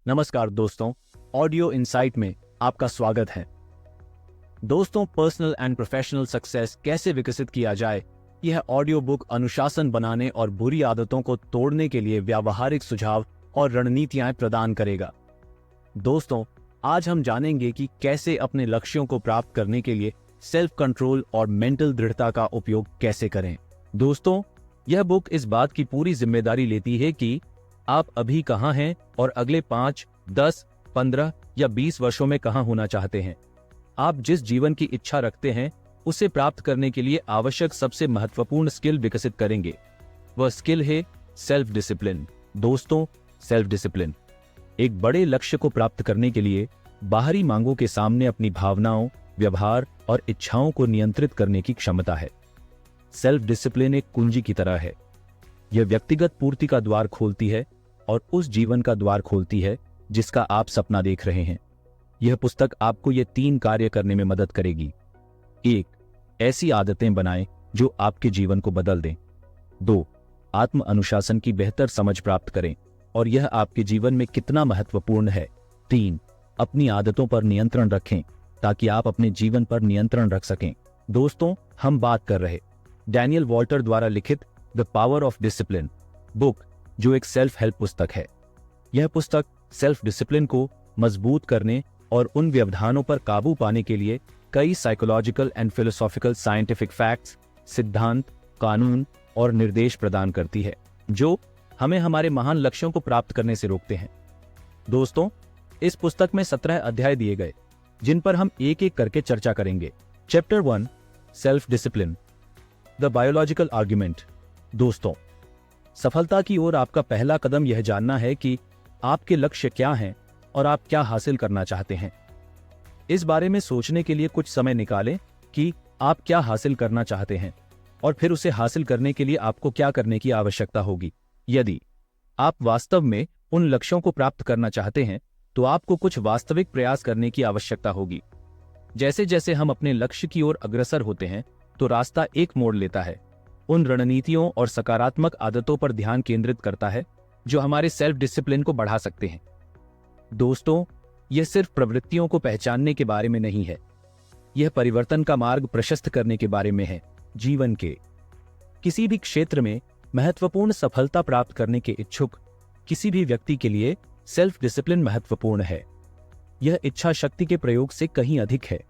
नमस्कार दोस्तों, audio insight में आपका स्वागत है। दोस्तों, पर्सनल एंड प्रोफेशनल सक्सेस कैसे विकसित किया जाए, यह ऑडियो बुक अनुशासन बनाने और बुरी आदतों को तोड़ने के लिए व्यावहारिक सुझाव और रणनीतियां प्रदान करेगा। दोस्तों, आज हम जानेंगे कि कैसे अपने लक्ष्यों को प्राप्त करने के लिए सेल्फ कंट्रोल और मेंटल दृढ़ता का उपयोग कैसे करें। दोस्तों, यह बुक इस बात की पूरी जिम्मेदारी लेती है कि आप अभी कहां हैं और अगले 5, 10, 15 या 20 वर्षों में कहां होना चाहते हैं। आप जिस जीवन की इच्छा रखते हैं उसे प्राप्त करने के लिए आवश्यक सबसे महत्वपूर्ण स्किल विकसित करेंगे। वह स्किल है सेल्फ डिसिप्लिन। दोस्तों, सेल्फ डिसिप्लिन एक बड़े लक्ष्य को प्राप्त करने के लिए बाहरी मांगों के सामने अपनी भावनाओं, व्यवहार और इच्छाओं को नियंत्रित करने की क्षमता है। सेल्फ डिसिप्लिन एक कुंजी की तरह है। यह व्यक्तिगत पूर्ति का द्वार खोलती है और उस जीवन का द्वार खोलती है जिसका आप सपना देख रहे हैं। यह पुस्तक आपको ये 3 कार्य करने में मदद करेगी। 1. ऐसी आदतें बनाएं जो आपके जीवन को बदल दें। 2. आत्म अनुशासन की बेहतर समझ प्राप्त करें और यह आपके जीवन में कितना महत्वपूर्ण है। 3. अपनी आदतों पर नियंत्रण रखें ताकि आप अपने जीवन पर नियंत्रण रख सकें। दोस्तों, हम बात कर रहे डैनियल वॉल्टर द्वारा लिखित the power of discipline book, जो एक सेल्फ हेल्प पुस्तक है। यह पुस्तक सेल्फ डिसिप्लिन को मजबूत करने और उन व्यवधानों पर काबू पाने के लिए कई psychological and philosophical scientific facts, सिद्धांत, कानून और निर्देश प्रदान करती है जो हमें हमारे महान लक्ष्यों को प्राप्त करने से रोकते हैं। दोस्तों, इस पुस्तक में 17 अध्याय दिए गए जिन पर हम एक एक करके चर्चा करेंगे। Chapter 1, self discipline, the biological argument. दोस्तों, सफलता की ओर आपका पहला कदम यह जानना है कि आपके लक्ष्य क्या हैं और आप क्या हासिल करना चाहते हैं। इस बारे में सोचने के लिए कुछ समय निकालें कि आप क्या हासिल करना चाहते हैं और फिर उसे हासिल करने के लिए आपको क्या करने की आवश्यकता होगी। यदि आप वास्तव में उन लक्ष्यों को प्राप्त करना चाहते हैं तो आपको कुछ वास्तविक प्रयास करने की आवश्यकता होगी। जैसे जैसे हम अपने लक्ष्य की ओर अग्रसर होते हैं तो रास्ता एक मोड़ लेता है, उन रणनीतियों और सकारात्मक आदतों पर ध्यान केंद्रित करता है जो हमारे सेल्फ डिसिप्लिन को बढ़ा सकते हैं। दोस्तों, यह सिर्फ प्रवृत्तियों को पहचानने के बारे में नहीं है, यह परिवर्तन का मार्ग प्रशस्त करने के बारे में है। जीवन के किसी भी क्षेत्र में महत्वपूर्ण सफलता प्राप्त करने के इच्छुक किसी भी व्यक्ति के लिए सेल्फ डिसिप्लिन महत्वपूर्ण है। यह इच्छा शक्ति के प्रयोग से कहीं अधिक है।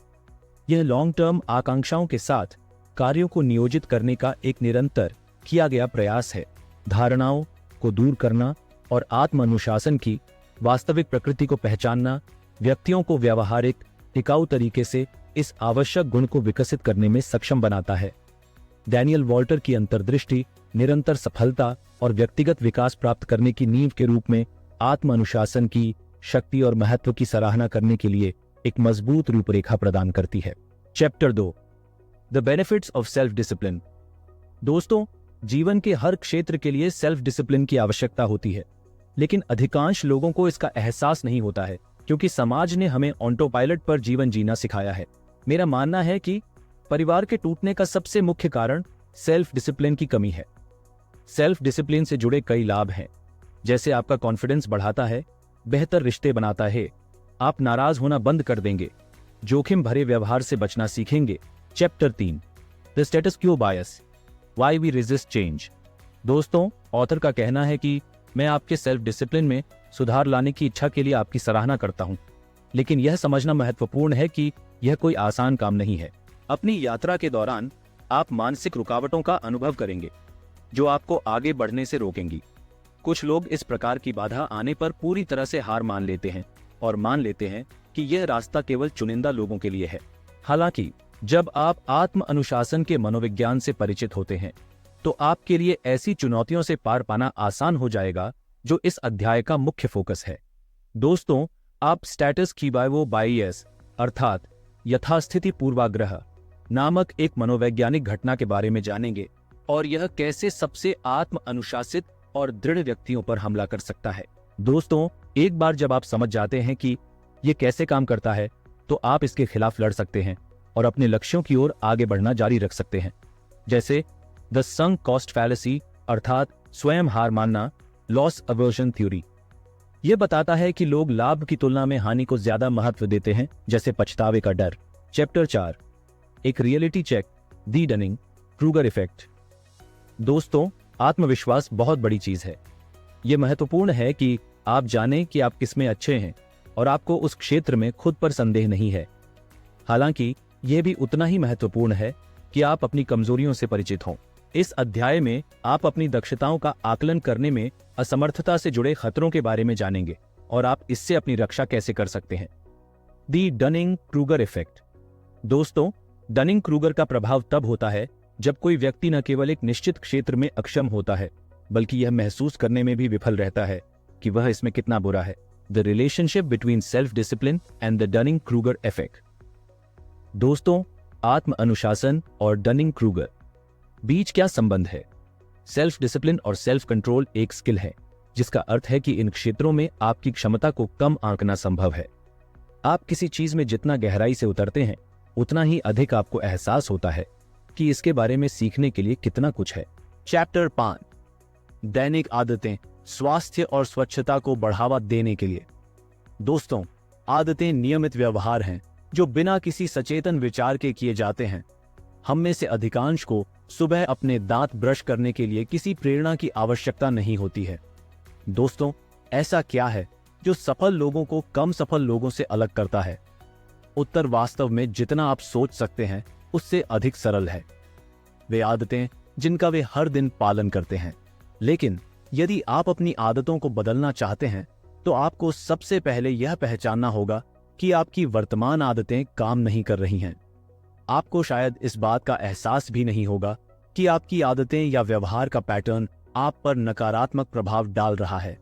यह लॉन्ग टर्म आकांक्षाओं के साथ कार्यों को नियोजित करने का एक निरंतर किया गया प्रयास है। धारणाओं को दूर करना और आत्म अनुशासन की वास्तविक प्रकृति को पहचानना व्यक्तियों को व्यावहारिक, टिकाऊ तरीके से इस आवश्यक गुण को विकसित करने में सक्षम बनाता है। डैनियल वॉल्टर की अंतर्दृष्टि निरंतर सफलता और व्यक्तिगत विकास प्राप्त करने की नींव के रूप में आत्म अनुशासन की शक्ति और महत्व की सराहना करने के लिए एक मजबूत रूपरेखा प्रदान करती है। Chapter 2, the benefits of self discipline. दोस्तों, जीवन के हर क्षेत्र के लिए सेल्फ डिसिप्लिन की आवश्यकता होती है, लेकिन अधिकांश लोगों को इसका एहसास नहीं होता है क्योंकि समाज ने हमें ऑटो पायलट पर जीवन जीना सिखाया है। मेरा मानना है कि परिवार के टूटने का सबसे मुख्य कारण सेल्फ डिसिप्लिन की कमी है। सेल्फ डिसिप्लिन से जुड़े कई लाभ हैं, जैसे आपका कॉन्फिडेंस बढ़ाता है, बेहतर रिश्ते बनाता है, आप नाराज होना बंद कर देंगे, जोखिम भरे व्यवहार से बचना सीखेंगे। Chapter 3, the status quo bias, why we resist change. दोस्तों, ऑथर का कहना है कि मैं आपके सेल्फ डिसिप्लिन में सुधार लाने की इच्छा के लिए आपकी सराहना करता हूं, लेकिन यह समझना महत्वपूर्ण है कि यह कोई आसान काम नहीं है। अपनी यात्रा के दौरान आप मानसिक रुकावटों का अनुभव करेंगे जो आपको आगे बढ़ने से रोकेंगी। कुछ लोग इस प्रकार की बाधा आने पर पूरी तरह से हार मान लेते हैं और मान लेते हैं कि यह रास्ता केवल चुनिंदा लोगों के लिए है। हालांकि जब आप आत्म अनुशासन के मनोविज्ञान से परिचित होते हैं तो आपके लिए ऐसी चुनौतियों से पार पाना आसान हो जाएगा जो इस अध्याय का मुख्य फोकस है। दोस्तों, आप स्टेटस क्वो बायस अर्थात यथास्थिति पूर्वाग्रह नामक एक मनोवैज्ञानिक घटना के बारे में जानेंगे और यह कैसे सबसे आत्म अनुशासित और दृढ़ व्यक्तियों पर हमला कर सकता है। दोस्तों, एक बार जब आप समझ जाते हैं कि यह कैसे काम करता है तो आप इसके खिलाफ लड़ सकते हैं और अपने लक्ष्यों की ओर आगे बढ़ना जारी रख सकते हैं। जैसे द संक कॉस्ट फैलेसी अर्थात स्वयं हार मानना, लॉस अवर्जन थ्योरी। यह बताता है कि लोग लाभ की तुलना में हानि को ज्यादा महत्व देते हैं, जैसे पछतावे का डर। चैप्टर 4, एक रियलिटी चेक, दी डनिंग क्रूगर इफेक्ट। दोस्तों, आत्मविश्वास बहुत बड़ी चीज है। यह महत्वपूर्ण है कि आप जानें कि आप किसमें अच्छे हैं और आपको उस क्षेत्र में खुद पर संदेह नहीं है। हालांकि यह भी उतना ही महत्वपूर्ण है कि आप अपनी कमजोरियों से परिचित हों। इस अध्याय में आप अपनी दक्षताओं का आकलन करने में असमर्थता से जुड़े खतरों के बारे में जानेंगे और आप इससे अपनी रक्षा कैसे कर सकते हैं। दी डनिंग क्रूगर इफेक्ट। दोस्तों, डनिंग क्रूगर का प्रभाव तब होता है जब कोई व्यक्ति न केवल एक निश्चित क्षेत्र में अक्षम होता है, बल्कि यह महसूस करने में भी विफल रहता है कि वह इसमें कितना बुरा है। The relationship between self discipline and the Dunning Kruger effect. दोस्तों, आत्म अनुशासन और डनिंग क्रूगर बीच क्या संबंध है? सेल्फ डिसिप्लिन और सेल्फ कंट्रोल एक स्किल है, जिसका अर्थ है कि इन क्षेत्रों में आपकी क्षमता को कम आंकना संभव है। आप किसी चीज में जितना गहराई से उतरते हैं, उतना ही अधिक आपको एहसास होता है कि इसके बारे में सीखने के लिए कितना कुछ है। चैप्टर 5, दैनिक आदतें स्वास्थ्य और स्वच्छता को बढ़ावा देने के लिए। दोस्तों, आदतें नियमित व्यवहार हैं जो बिना किसी सचेतन विचार के किए जाते हैं। हम में से अधिकांश को सुबह अपने दांत ब्रश करने के लिए किसी प्रेरणा की आवश्यकता नहीं होती है। दोस्तों, ऐसा क्या है जो सफल लोगों को कम सफल लोगों से अलग करता है? उत्तर वास्तव में जितना आप सोच सकते हैं उससे अधिक सरल है। वे आदतें जिनका वे हर दिन पालन करते हैं। लेकिन यदि आप अपनी आदतों को बदलना चाहते हैं तो आपको सबसे पहले यह पहचानना होगा कि आपकी वर्तमान आदतें काम नहीं कर रही हैं। आपको शायद इस बात का एहसास भी नहीं होगा कि आपकी आदतें या व्यवहार का पैटर्न आप पर नकारात्मक प्रभाव डाल रहा है।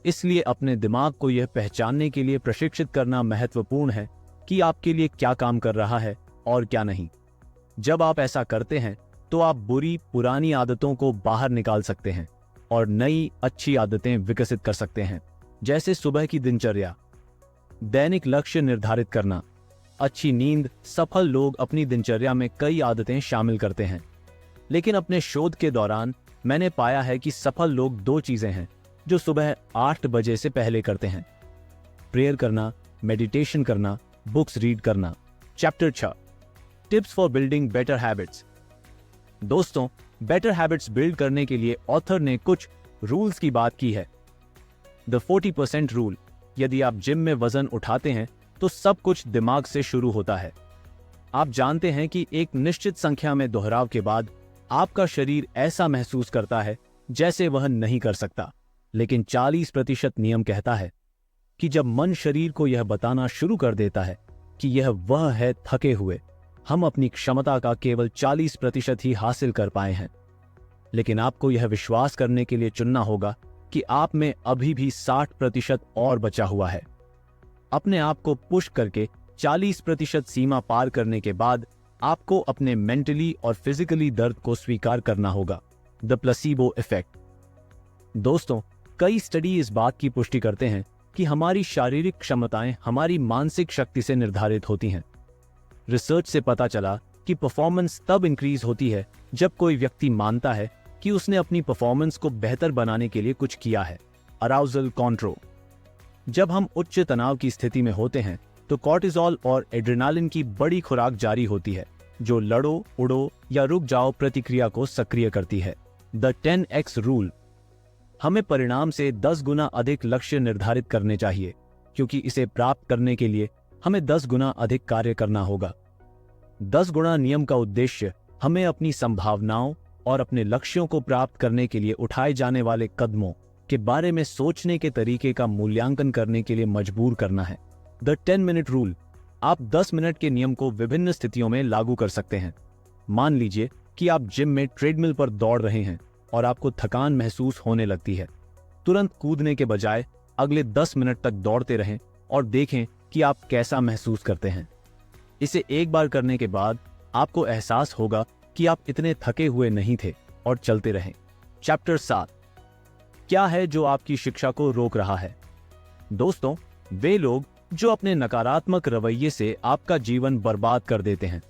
इसलिए अपने दिमाग को यह पहचानने के लिए प्रशिक्षित करना महत्वपूर्ण है कि आपके लिए क्या काम कर रहा है और क्या नहीं। जब आप ऐसा करते हैं तो आप बुरी पुरानी आदतों को बाहर निकाल सकते हैं और नई अच्छी आदतें विकसित कर सकते हैं, जैसे सुबह की दिनचर्या, दैनिक लक्ष्य निर्धारित करना, अच्छी नींद। सफल लोग अपनी दिनचर्या में कई आदतें शामिल करते हैं, लेकिन अपने शोध के दौरान मैंने पाया है कि सफल लोग 2 चीजें हैं जो सुबह 8 बजे से पहले करते हैं: प्रेयर करना, मेडिटेशन करना, बुक्स रीड करना। Chapter 6, tips for building better habits. दोस्तों, बेटर हैबिट्स बिल्ड करने के लिए ऑथर ने कुछ रूल्स की बात की है। The 40% rule. यदि आप जिम में वजन उठाते हैं तो सब कुछ दिमाग से शुरू होता है। आप जानते हैं कि एक निश्चित संख्या में दोहराव के बाद आपका शरीर ऐसा महसूस करता है जैसे वह नहीं कर सकता। लेकिन 40% नियम कहता है कि जब मन शरीर को यह बताना शुरू कर देता है कि यह वह है थके हुए, हम अपनी क्षमता का केवल 40% ही हासिल कर पाए हैं। लेकिन आपको यह विश्वास करने के लिए चुनना होगा कि आप में अभी भी 60% और बचा हुआ है। अपने आप को पुश करके 40% सीमा पार करने के बाद आपको अपने मेंटली और फिजिकली दर्द को स्वीकार करना होगा। The placebo effect. दोस्तों, कई स्टडी इस बात की पुष्टि करते हैं कि हमारी शारीरिक क्षमताएं हमारी मानसिक शक्ति से निर्धारित होती हैं। रिसर्च से पता चला कि परफॉर्मेंस तब इंक्रीज होती है जब कोई व्यक्ति मानता है कि उसने अपनी परफॉर्मेंस को बेहतर बनाने के लिए कुछ किया है। Arousal control. जब हम उच्च तनाव की स्थिति में होते हैं तो कॉर्टिसोल और एड्रेनालिन की बड़ी खुराक जारी होती है, जो लड़ो, उड़ो या रुक जाओ प्रतिक्रिया को सक्रिय करती है। The 10x rule. हमें परिणाम से 10 गुना अधिक लक्ष्य निर्धारित करने चाहिए, क्योंकि इसे प्राप्त करने के लिए हमें 10 गुना अधिक कार्य करना होगा। 10 गुना नियम का उद्देश्य हमें अपनी संभावनाओं और अपने लक्ष्यों को प्राप्त करने के लिए उठाए जाने वाले कदमों के बारे में सोचने के तरीके का मूल्यांकन करने के लिए मजबूर करना है। The 10 minute rule. आप 10 मिनट के नियम को विभिन्न स्थितियों में लागू कर सकते हैं। मान लीजिए कि आप जिम में ट्रेडमिल पर दौड़ रहे हैं और आपको थकान महसूस होने लगती है। तुरंत कूदने के बजाय अगले 10 मिनट तक दौड़ते रहें और देखें कि आप कैसा महसूस करते हैं। इसे एक बार करने के बाद आपको एहसास होगा कि आप इतने थके हुए नहीं थे और चलते रहें। चैप्टर 7, क्या है जो आपकी शिक्षा को रोक रहा है? दोस्तों, वे लोग जो अपने नकारात्मक रवैये से आपका जीवन बर्बाद कर देते हैं।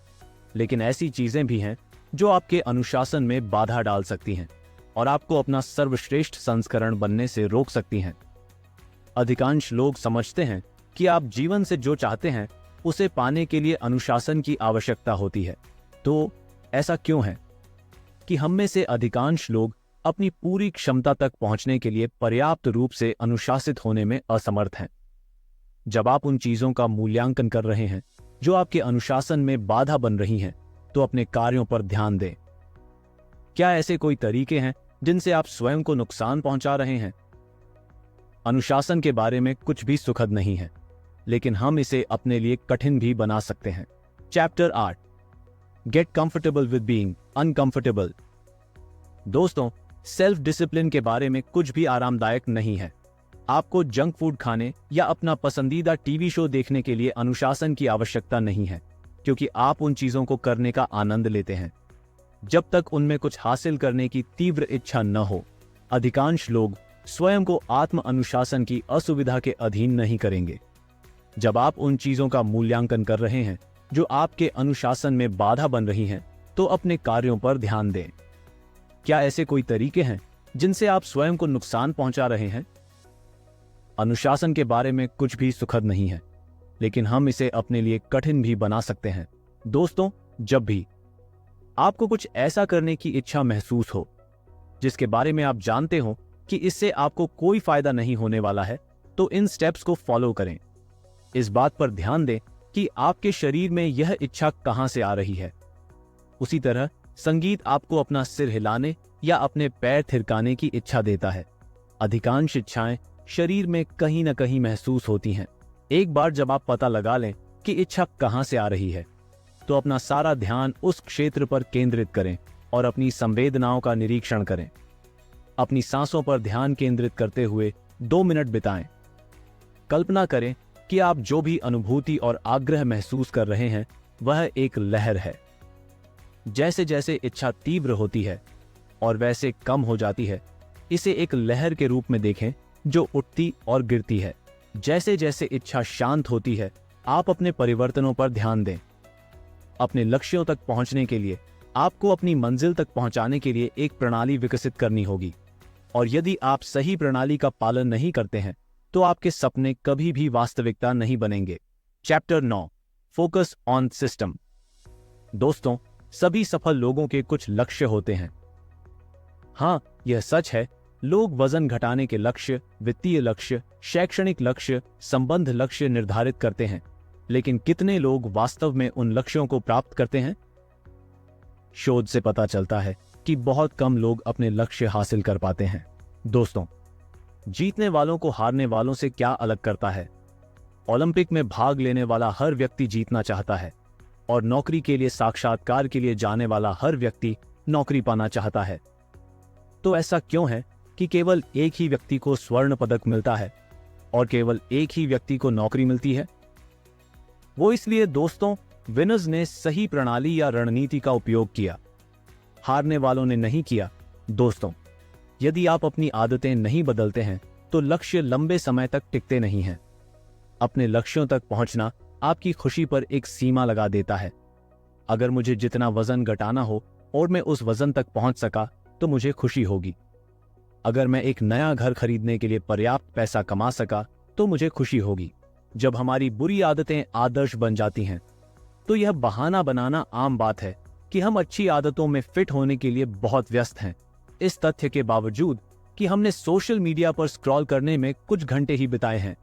लेकिन ऐसी चीजें भी हैं जो आपके अनुशासन में बाधा डाल सकती हैं और आपको अपना सर्वश्रेष्ठ संस्करण बनने से रोक सकती हैं। अधिकांश लोग समझते हैं कि आप जीवन से जो चाहते हैं उसे पाने के लिए अनुशासन की आवश्यकता होती है। तो ऐसा क्यों है कि हम में से अधिकांश लोग अपनी पूरी क्षमता तक पहुंचने के लिए पर्याप्त रूप से अनुशासित होने में असमर्थ हैं? जब आप उन चीजों का मूल्यांकन कर रहे हैं जो आपके अनुशासन में बाधा बन रही हैं, तो अपने कार्यों पर ध्यान दें। क्या ऐसे कोई तरीके हैं जिनसे आप स्वयं को नुकसान पहुंचा रहे हैं? अनुशासन के बारे में कुछ भी सुखद नहीं है, लेकिन हम इसे अपने लिए कठिन भी बना सकते हैं। Chapter 8, get comfortable with being uncomfortable. दोस्तों, सेल्फ डिसिप्लिन के बारे में कुछ भी आरामदायक नहीं है। आपको जंक फूड खाने या अपना पसंदीदा टीवी शो देखने के लिए अनुशासन की आवश्यकता नहीं है, क्योंकि आप उन चीजों को करने का आनंद लेते हैं जब तक उनमें कुछ हासिल करने की तीव्र इच्छा न हो। अधिकांश लोग स्वयं को आत्म अनुशासन की असुविधा के अधीन नहीं करेंगे। जब आप उन चीजों का मूल्यांकन कर रहे हैं जो आपके अनुशासन में बाधा बन रही हैं, तो अपने कार्यों पर ध्यान दें। क्या ऐसे कोई तरीके हैं जिनसे आप स्वयं को नुकसान पहुंचा रहे हैं? अनुशासन के बारे में कुछ भी सुखद नहीं है, लेकिन हम इसे अपने लिए कठिन भी बना सकते हैं। दोस्तों, जब भी आपको कुछ ऐसा करने की इच्छा महसूस हो जिसके बारे में आप जानते हो कि इससे आपको कोई फायदा नहीं होने वाला है, तो इन स्टेप्स को फॉलो करें। इस बात पर ध्यान दें कि आपके शरीर में यह इच्छा कहां से आ रही है। उसी तरह संगीत आपको अपना सिर हिलाने या अपने पैर थिरकाने की इच्छा देता है। अधिकांश इच्छाएं शरीर में कहीं न कहीं महसूस होती हैं। एक बार जब आप पता लगा लें कि इच्छा कहां से आ रही है, तो अपना सारा ध्यान उस क्षेत्र पर केंद्रित करें और अपनी संवेदनाओं का निरीक्षण करें। अपनी सांसों पर ध्यान केंद्रित करते हुए 2 मिनट बिताएं। कल्पना करें कि आप जो भी अनुभूति और आग्रह महसूस कर रहे हैं वह एक लहर है। जैसे जैसे इच्छा तीव्र होती है और वैसे कम हो जाती है, इसे एक लहर के रूप में देखें जो उठती और गिरती है। जैसे जैसे इच्छा शांत होती है, आप अपने परिवर्तनों पर ध्यान दें। अपने लक्ष्यों तक पहुंचने के लिए आपको अपनी मंजिल तक पहुंचाने के लिए एक प्रणाली विकसित करनी होगी, और यदि आप सही प्रणाली का पालन नहीं करते हैं तो आपके सपने कभी भी वास्तविकता नहीं बनेंगे। Chapter 9, focus on system. दोस्तों, सभी सफल लोगों के कुछ लक्ष्य होते हैं। हाँ, यह सच है, लोग वजन घटाने के लक्ष्य, वित्तीय लक्ष्य, शैक्षणिक लक्ष्य, संबंध लक्ष्य निर्धारित करते हैं, लेकिन कितने लोग वास्तव में उन लक्ष्यों को प्राप्त करते हैं? शोध से पता चलता है कि बहुत कम लोग अपने लक्ष्य हासिल कर पाते हैं। दोस्तों, जीतने वालों को हारने वालों से क्या अलग करता है? ओलंपिक में भाग लेने वाला हर व्यक्ति जीतना चाहता है, और नौकरी के लिए साक्षात्कार के लिए जाने वाला हर व्यक्ति नौकरी पाना चाहता है। तो ऐसा क्यों है कि केवल एक ही व्यक्ति को स्वर्ण पदक मिलता है और केवल एक ही व्यक्ति को नौकरी मिलती है? वो इसलिए दोस्तों, विनर्स ने सही प्रणाली या रणनीति का उपयोग किया, हारने वालों ने नहीं किया। दोस्तों, यदि आप अपनी आदतें नहीं बदलते हैं तो लक्ष्य लंबे समय तक टिकते नहीं हैं। अपने लक्ष्यों तक पहुंचना आपकी खुशी पर एक सीमा लगा देता है। अगर मुझे जितना वजन घटाना हो और मैं उस वजन तक पहुंच सका तो मुझे खुशी होगी। अगर मैं एक नया घर खरीदने के लिए पर्याप्त पैसा कमा सका तो मुझे खुशी होगी। जब हमारी बुरी आदतें आदर्श बन जाती हैं, तो यह बहाना बनाना आम बात है कि हम अच्छी आदतों में फिट होने के लिए बहुत व्यस्त हैं। इस तथ्य के बावजूद कि हमने सोशल मीडिया पर स्क्रॉल करने में कुछ घंटे ही बिताए हैं।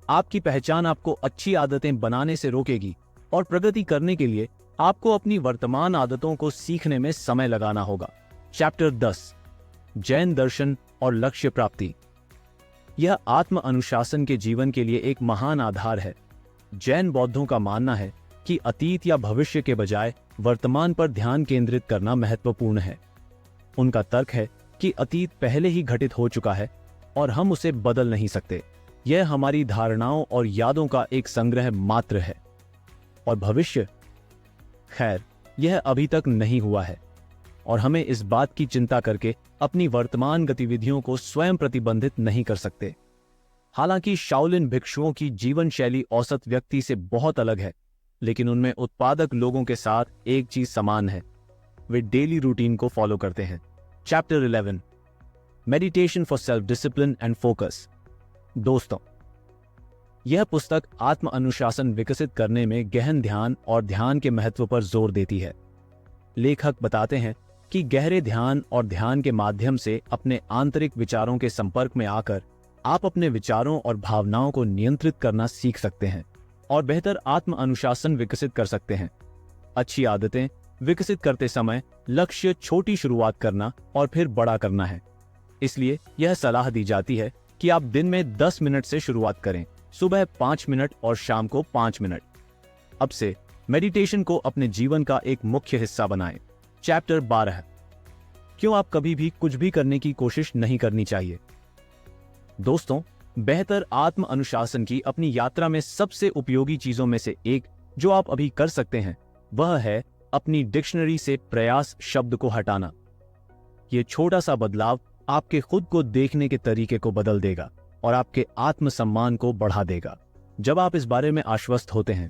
आपकी पहचान आपको अच्छी आदतें बनाने से रोकेगी, और प्रगति करने के लिए आपको अपनी वर्तमान आदतों को सीखने में समय लगाना होगा। चैप्टर 10, जैन दर्शन और लक्ष्य प्राप्ति। यह आत्म अनुशासन के जीवन के लिए एक महान आधार है। जैन बौद्धों का मानना है कि अतीत या भविष्य के बजाय वर्तमान पर ध्यान केंद्रित करना महत्वपूर्ण है। उनका तर्क है कि अतीत पहले ही घटित हो चुका है और हम उसे बदल नहीं सकते। यह हमारी धारणाओं और यादों का एक संग्रह मात्र है। और भविष्य, खैर, यह अभी तक नहीं हुआ है, और हमें इस बात की चिंता करके अपनी वर्तमान गतिविधियों को स्वयं प्रतिबंधित नहीं कर सकते। हालांकि शाओलिन भिक्षुओं की जीवन शैली औसत व्यक्ति से बहुत अलग है, लेकिन उनमें उत्पादक लोगों के साथ एक चीज समान है, वे डेली रूटीन को फॉलो करते हैं। Chapter 11, meditation for self discipline and focus. दोस्तों, यह पुस्तक आत्म अनुशासन विकसित करने में गहन ध्यान और ध्यान के महत्व पर जोर देती है। लेखक बताते हैं कि गहरे ध्यान और ध्यान के माध्यम से अपने आंतरिक विचारों के संपर्क में आकर आप अपने विचारों और भावनाओं को नियंत्रित करना सीख सकते हैं और बेहतर आत्म अनुशासन विकसित कर सकते हैं। अच्छी आदतें विकसित करते समय लक्ष्य छोटी शुरुआत करना और फिर बड़ा करना है। इसलिए यह सलाह दी जाती है कि आप दिन में 10 मिनट से शुरुआत करें, सुबह 5 मिनट और शाम को 5 मिनट। अब से मेडिटेशन को अपने जीवन का एक मुख्य हिस्सा बनाएं। चैप्टर 12, क्यों आप कभी भी कुछ भी करने की कोशिश नहीं करनी चाहिए। दोस्तों, बेहतर आत्म अनुशासन की अपनी यात्रा में सबसे उपयोगी चीजों में से एक जो आप अभी कर सकते हैं वह है अपनी डिक्शनरी से प्रयास शब्द को हटाना। यह छोटा सा बदलाव आपके खुद को देखने के तरीके को बदल देगा और आपके आत्मसम्मान को बढ़ा देगा। जब आप इस बारे में आश्वस्त होते हैं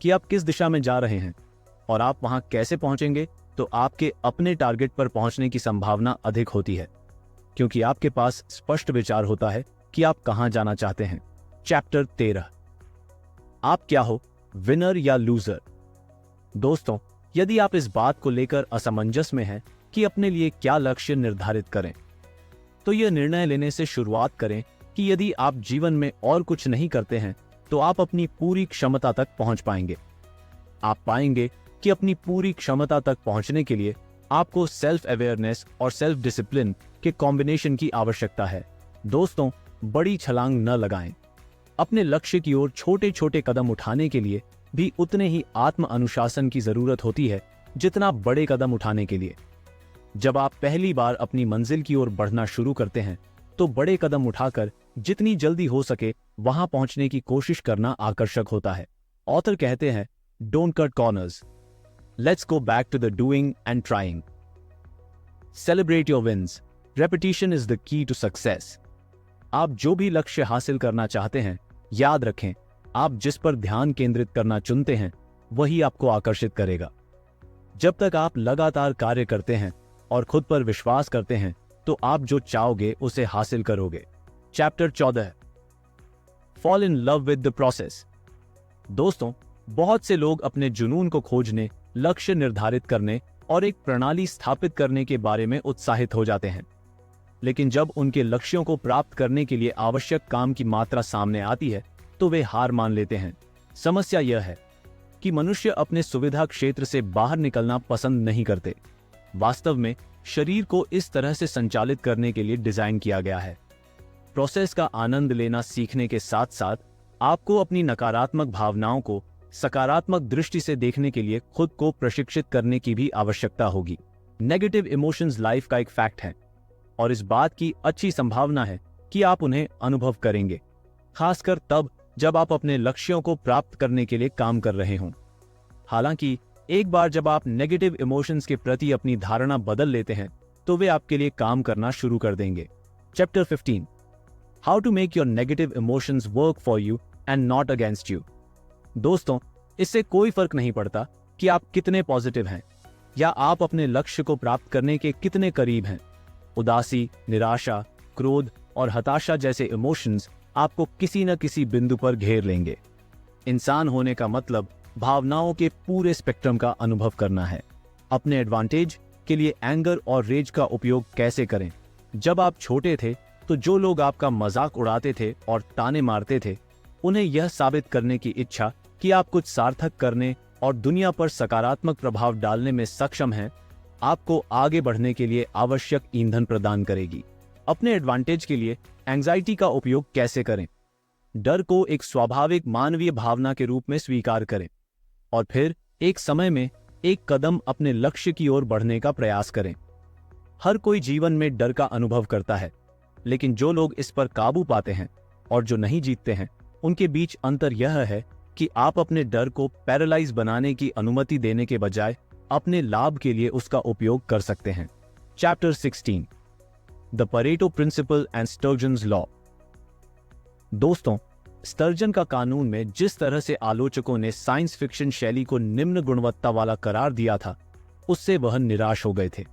कि आप किस दिशा में जा रहे हैं और आप वहां कैसे पहुंचेंगे, तो आपके अपने टारगेट पर पहुंचने की संभावना अधिक होती है, क्योंकि आपके पास स्पष्ट विचार होता है कि आप कहां जाना चाहते हैं। चैप्टर 13, आप क्या हो, विनर या लूजर। दोस्तों, यदि आप इस बात को लेकर असमंजस में हैं कि अपने लिए क्या लक्ष्य निर्धारित करें, तो यह निर्णय लेने से शुरुआत करें कि यदि आप जीवन में और कुछ नहीं करते हैं तो आप अपनी पूरी क्षमता तक पहुंच पाएंगे। आप पाएंगे कि अपनी पूरी क्षमता तक पहुंचने के लिए आपको सेल्फ अवेयरनेस और सेल्फ डिसिप्लिन के कॉम्बिनेशन की आवश्यकता है। दोस्तों, बड़ी छलांग न लगाएं। अपने लक्ष्य की ओर छोटे छोटे कदम उठाने के लिए भी उतने ही आत्म अनुशासन की जरूरत होती है जितना बड़े कदम उठाने के लिए। जब आप पहली बार अपनी मंजिल की ओर बढ़ना शुरू करते हैं तो बड़े कदम उठाकर जितनी जल्दी हो सके वहां पहुंचने की कोशिश करना आकर्षक होता है। ऑथर कहते हैं, don't cut corners, let's go back to the doing and trying. Celebrate your wins, repetition is the key to success. आप जो भी लक्ष्य हासिल करना चाहते हैं, याद रखें, आप जिस पर ध्यान केंद्रित करना चुनते हैं वही आपको आकर्षित करेगा। जब तक आप लगातार कार्य करते हैं और खुद पर विश्वास करते हैं तो आप जो चाहोगे उसे हासिल करोगे। Chapter 14, fall in love with the process. दोस्तों, बहुत से लोग अपने जुनून को खोजने, लक्ष्य निर्धारित करने और एक प्रणाली स्थापित करने के बारे में उत्साहित हो जाते हैं, लेकिन जब उनके लक्ष्यों को प्राप्त करने के लिए आवश्यक काम की मात्रा सामने आती है तो वे हार मान लेते हैं। समस्या यह है कि मनुष्य अपने सुविधा क्षेत्र से बाहर निकलना पसंद नहीं करते। वास्तव में शरीर को इस तरह से संचालित करने के लिए डिजाइन किया गया है। प्रोसेस का आनंद लेना सीखने के साथ साथ आपको अपनी नकारात्मक भावनाओं को सकारात्मक दृष्टि से देखने के लिए खुद को प्रशिक्षित करने की भी आवश्यकता होगी। नेगेटिव इमोशंस लाइफ का एक फैक्ट है और इस बात की अच्छी संभावना है कि आप उन्हें अनुभव करेंगे, खासकर तब जब आप अपने लक्ष्यों को प्राप्त करने के लिए काम कर रहे हों। हालांकि एक बार जब आप नेगेटिव इमोशंस के प्रति अपनी धारणा बदल लेते हैं तो वे आपके लिए काम करना शुरू कर देंगे। Chapter 15, how to make your negative emotions work for you and not against you. दोस्तों, इससे कोई फर्क नहीं पड़ता कि आप कितने पॉजिटिव हैं या आप अपने लक्ष्य को प्राप्त करने के कितने करीब हैं। उदासी, निराशा, क्रोध और हताशा जैसे इमोशंस आपको किसी न किसी बिंदु पर घेर लेंगे। इंसान होने का मतलब भावनाओं के पूरे स्पेक्ट्रम का अनुभव करना है। अपने एडवांटेज के लिए एंगर और रेज का उपयोग कैसे करें। जब आप छोटे थे तो जो लोग आपका मजाक उड़ाते थे और ताने मारते थे, उन्हें यह साबित करने की इच्छा कि आप कुछ सार्थक करने और दुनिया पर सकारात्मक प्रभाव डालने में सक्षम हैं, आपको आगे बढ़ने के लिए आवश्यक ईंधन प्रदान करेगी। अपने एडवांटेज के लिए एंजाइटी का उपयोग कैसे करें। डर को एक स्वाभाविक मानवीय भावना के रूप में स्वीकार करें और फिर एक समय में एक कदम अपने लक्ष्य की ओर बढ़ने का प्रयास करें। हर कोई जीवन में डर का अनुभव करता है, लेकिन जो लोग इस पर काबू पाते हैं और जो नहीं जीतते हैं, उनके बीच अंतर यह है कि आप अपने डर को पैरालाइज बनाने की अनुमति देने के बजाय अपने लाभ के लिए उसका उपयोग कर सकते हैं। Chapter 16, the Pareto principle and Sturgeon's law. दोस्तों, स्टर्जन का कानून में जिस तरह से आलोचकों ने साइंस फिक्शन शैली को निम्न गुणवत्ता वाला करार दिया था, उससे वह निराश हो गए थे।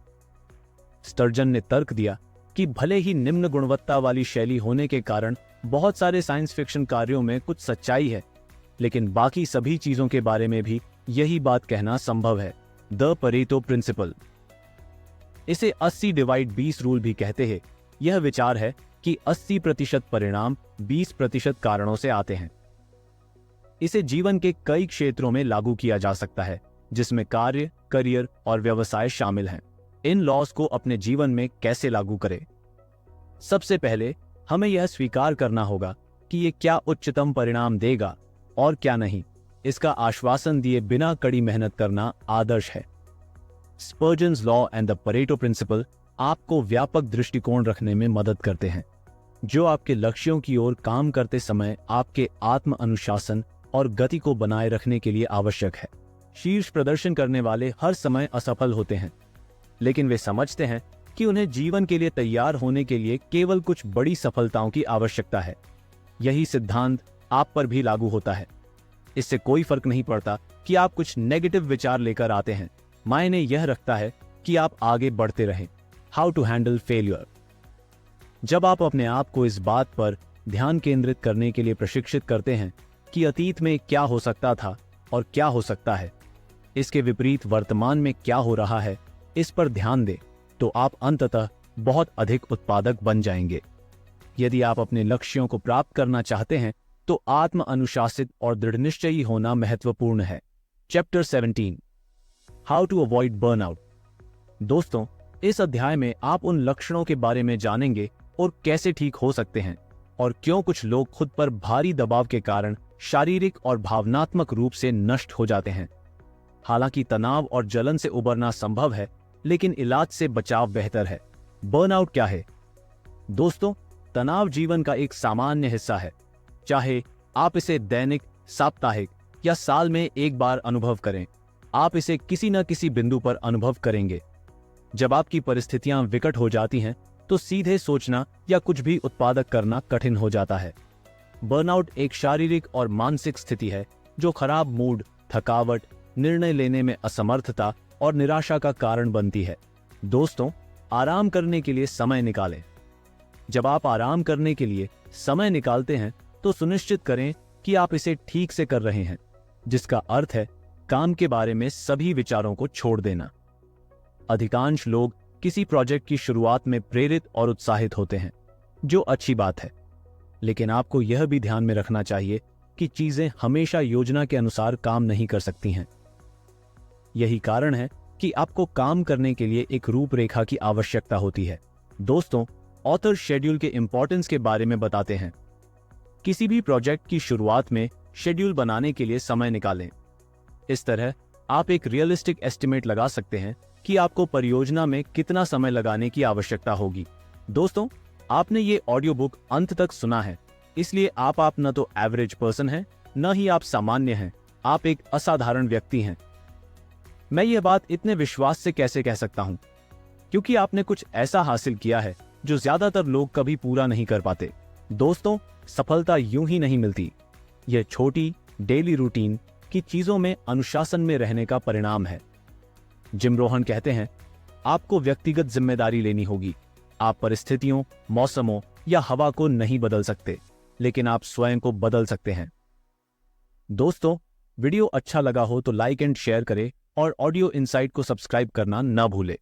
स्टर्जन ने तर्क दिया कि भले ही निम्न गुणवत्ता वाली शैली होने के कारण बहुत सारे साइंस फिक्शन कार्यों में कुछ सच्चाई है, लेकिन बाकी सभी चीजों के बारे में भी यही बात कहना संभव है। द परेटो प्रिंसिपल, इसे 80/20 रूल भी कहते हैं। यह विचार है कि 80% परिणाम 20% कारणों से आते हैं। इसे जीवन के कई क्षेत्रों में लागू किया जा सकता है, जिसमें कार्य, करियर और व्यवसाय शामिल हैं। इन लॉज को अपने जीवन में कैसे लागू करें? सबसे पहले हमें यह स्वीकार करना होगा कि यह क्या उच्चतम परिणाम देगा और क्या नहीं। इसका आश्वासन दिए बिना कड़ी मेहनत करना आदर्श है। Spurgeon's law and the Pareto principle आपको व्यापक दृष्टिकोण रखने में मदद करते हैं, जो आपके लक्ष्यों की ओर काम करते समय आपके आत्म अनुशासन और गति को बनाए रखने के लिए आवश्यक है। शीर्ष प्रदर्शन करने वाले हर समय असफल होते हैं, लेकिन वे समझते हैं कि उन्हें जीवन के लिए तैयार होने के लिए केवल कुछ बड़ी सफलताओं की आवश्यकता है। यही सिद्धांत आप पर भी लागू होता है। इससे कोई फर्क नहीं पड़ता कि आप कुछ नेगेटिव विचार लेकर आते हैं, मायने यह रखता है कि आप आगे बढ़ते रहें। How to handle failure. जब आप अपने आप को इस बात पर ध्यान केंद्रित करने के लिए प्रशिक्षित करते हैं कि अतीत में क्या हो सकता था और क्या हो सकता है, इसके विपरीत वर्तमान में क्या हो रहा है, इस पर ध्यान दें, तो आप अंततः बहुत अधिक उत्पादक बन जाएंगे। यदि आप अपने लक्ष्यों को प्राप्त करना चाहते हैं तो आत्म अनुशासित और दृढ़निश्चयी होना महत्वपूर्ण है। Chapter 17, how to avoid burnout. दोस्तों, इस अध्याय में आप उन लक्षणों के बारे में जानेंगे और कैसे ठीक हो सकते हैं, और क्यों कुछ लोग खुद पर भारी दबाव के कारण शारीरिक और भावनात्मक रूप से नष्ट हो जाते हैं। हालांकि तनाव और जलन से उबरना संभव है, लेकिन इलाज से बचाव बेहतर है। बर्नआउट क्या है? दोस्तों, तनाव जीवन का एक सामान्य हिस्सा है, चाहे आप इसे दैनिक, साप्ताहिक या साल में एक बार अनुभव करें। आप इसे किसी न किसी बिंदु पर अनुभव करेंगे। जब आपकी परिस्थितियां विकट हो जाती हैं, तो सीधे सोचना या कुछ भी उत्पादक करना कठिन हो जाता है। बर्नआउट एक शारीरिक और मानसिक स्थिति है जो खराब मूड, थकावट, निर्णय लेने में असमर्थता और निराशा का कारण बनती है। दोस्तों, आराम करने के लिए समय निकालें। जब आप आराम करने के लिए समय निकालते हैं तो सुनिश्चित करें कि आप इसे ठीक से कर रहे हैं, जिसका अर्थ है काम के बारे में सभी विचारों को छोड़ देना। अधिकांश लोग किसी प्रोजेक्ट की शुरुआत में प्रेरित और उत्साहित होते हैं, जो अच्छी बात है, लेकिन आपको यह भी ध्यान में रखना चाहिए कि चीजें हमेशा योजना के अनुसार काम नहीं कर सकती हैं। यही कारण है कि आपको काम करने के लिए एक रूपरेखा की आवश्यकता होती है। दोस्तों, ऑथर शेड्यूल के इंपॉर्टेंस के बारे में बताते हैं। किसी भी प्रोजेक्ट की शुरुआत में शेड्यूल बनाने के लिए समय निकालें। इस तरह आप एक रियलिस्टिक एस्टिमेट लगा सकते हैं कि आपको परियोजना में कितना समय लगाने की आवश्यकता होगी। दोस्तों, आपने ये ऑडियो बुक अंत तक सुना है, इसलिए आप न तो एवरेज पर्सन हैं, न ही आप सामान्य हैं, आप एक असाधारण व्यक्ति हैं। मैं ये बात इतने विश्वास से कैसे कह सकता हूं? क्योंकि आपने कुछ ऐसा हासिल किया है जो ज्यादातर लोग कभी पूरा नहीं कर पाते। दोस्तों, सफलता यूं ही नहीं मिलती। यह छोटी डेली रूटीन की चीजों में अनुशासन में रहने का परिणाम है। जिम रोहन कहते हैं, आपको व्यक्तिगत जिम्मेदारी लेनी होगी। आप परिस्थितियों, मौसमों या हवा को नहीं बदल सकते, लेकिन आप स्वयं को बदल सकते हैं। दोस्तों, वीडियो अच्छा लगा हो तो लाइक एंड शेयर करें और ऑडियो इनसाइट को सब्सक्राइब करना न भूलें।